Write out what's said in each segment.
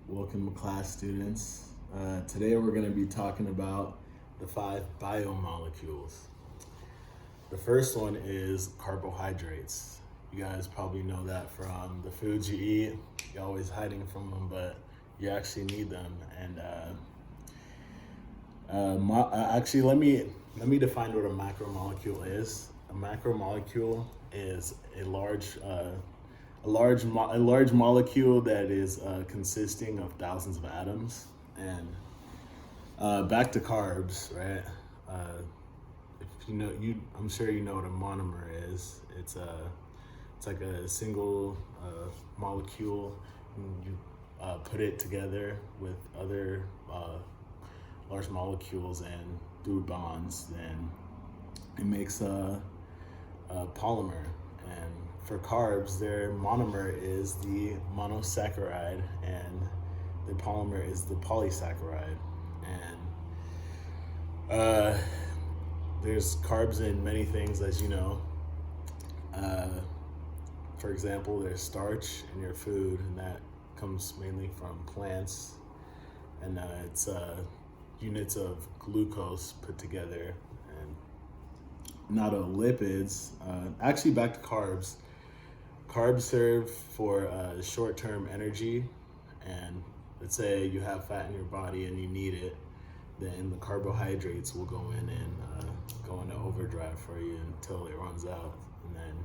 Welcome class students. Today we're going to be talking about the 5 biomolecules. The first one is carbohydrates. You guys probably know that from the foods you eat. You're always hiding from them, but you actually need them. And actually, let me define what a macromolecule is. A macromolecule is a large molecule that is consisting of thousands of atoms. And back to carbs, right? If you know, I'm sure you know what a monomer is. It's like a single molecule. And you put it together with other large molecules, and through bonds, then it makes a polymer. And for carbs, their monomer is the monosaccharide, and the polymer is the polysaccharide. And there's carbs in many things, as you know. For example, there's starch in your food, and that comes mainly from plants, and it's units of glucose put together. And now to lipids. Actually, back to carbs. Carbs serve for short-term energy, and let's say you have fat in your body and you need it, then the carbohydrates will go in and go into overdrive for you until it runs out. And then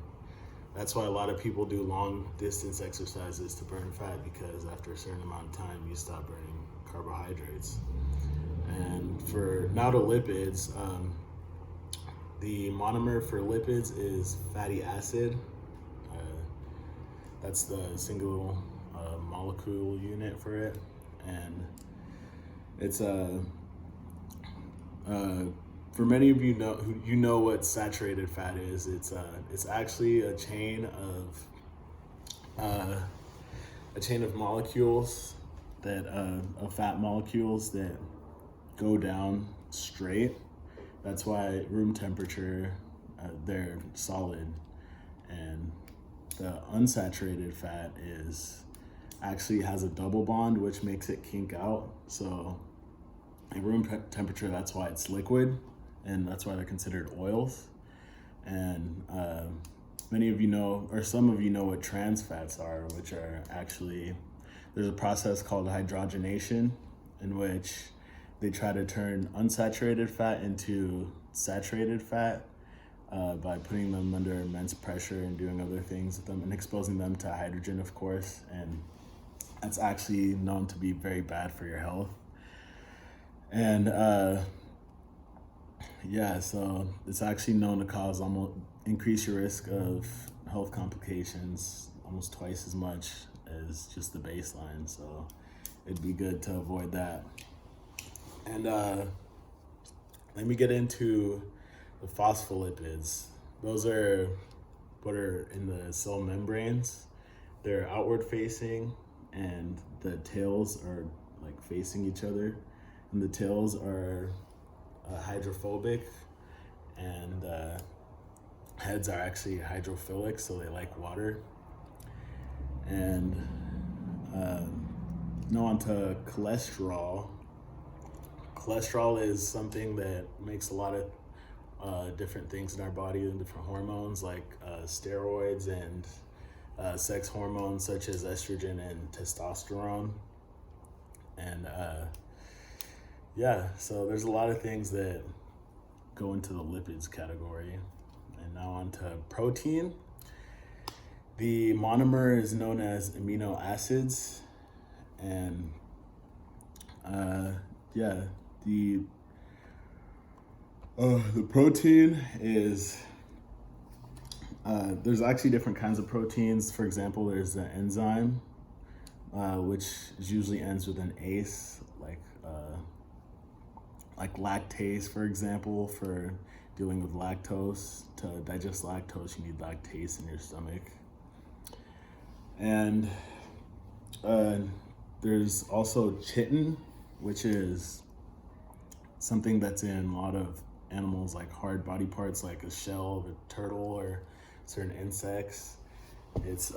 that's why a lot of people do long distance exercises to burn fat, because after a certain amount of time you stop burning carbohydrates. And for now to lipids, the monomer for lipids is fatty acid. That's the single molecule unit for it. And it's for many of you know what saturated fat is. It's actually a chain of molecules that of fat molecules that go down straight. That's why room temperature they're solid. And the unsaturated fat actually has a double bond, which makes it kink out. So at room temperature, that's why it's liquid, and that's why they're considered oils. And many of you know, or some of you know, what trans fats are, which are actually, there's a process called hydrogenation, in which they try to turn unsaturated fat into saturated fat by putting them under immense pressure and doing other things with them and exposing them to hydrogen, of course. And that's actually known to be very bad for your health. And so it's actually known to cause increase your risk of health complications almost twice as much as just the baseline. So it'd be good to avoid that. And let me get into the phospholipids. Those are what are in the cell membranes. They're outward facing, and the tails are like facing each other. And the tails are hydrophobic, and heads are actually hydrophilic, so they like water. And now on to cholesterol. Cholesterol is something that makes a lot of different things in our body, and different hormones like steroids and sex hormones such as estrogen and testosterone. And so there's a lot of things that go into the lipids category. And now on to protein. The monomer is known as amino acids. And the protein is, there's actually different kinds of proteins. For example, there's the enzyme, which usually ends with an ACE, like lactase, for example. For dealing with lactose, to digest lactose, you need lactase in your stomach. And there's also chitin, which is something that's in a lot of animals, like hard body parts, like a shell of a turtle or certain insects. It's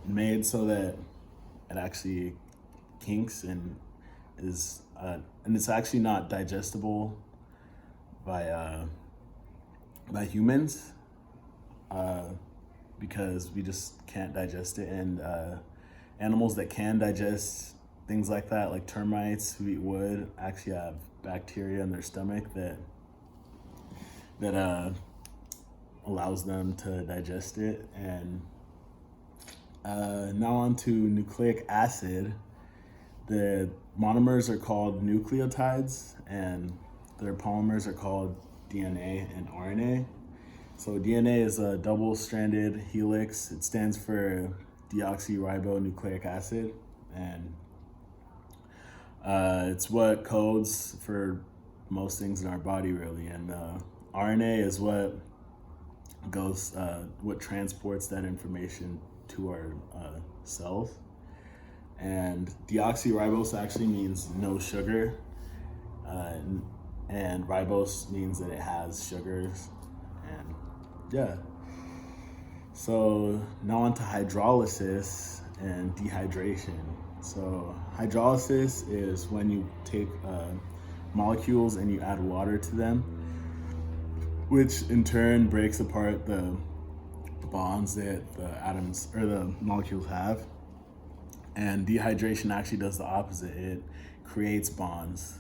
made so that it actually kinks and and it's actually not digestible by humans, because we just can't digest it. And animals that can digest things like that, like termites who eat wood, actually have bacteria in their stomach that allows them to digest it. And now on to nucleic acid. The monomers are called nucleotides, and their polymers are called DNA and RNA. So DNA is a double-stranded helix. It stands for deoxyribonucleic acid, and it's what codes for most things in our body, really. And RNA is what transports that information to our cells. And deoxyribose actually means no sugar, and ribose means that it has sugars. And yeah. So now on to hydrolysis and dehydration. So hydrolysis is when you take molecules and you add water to them, which in turn breaks apart the bonds that the atoms or the molecules have. And dehydration actually does the opposite. It creates bonds,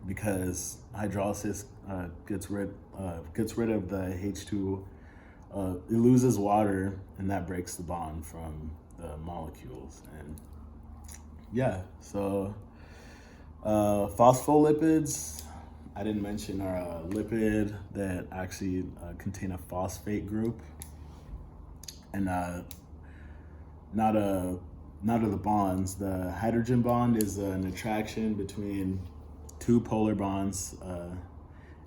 because hydrolysis gets rid of the H2. It loses water, and that breaks the bond from the molecules. And yeah, so phospholipids, I didn't mention, are a lipid that actually contain a phosphate group, and not of the bonds. The hydrogen bond is an attraction between two polar bonds,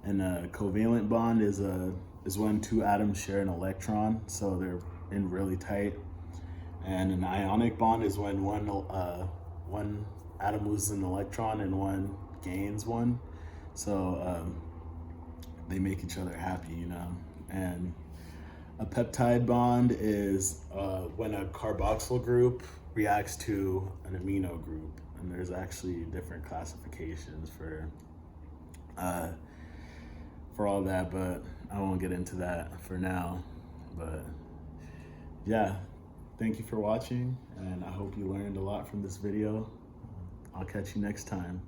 and a covalent bond is when two atoms share an electron, so they're in really tight. And an ionic bond is when one atom loses an electron and one gains one, so they make each other happy, you know. And a peptide bond is when a carboxyl group reacts to an amino group, and there's actually different classifications for all that, but I won't get into that for now. But yeah, thank you for watching, and I hope you learned a lot from this video. I'll catch you next time.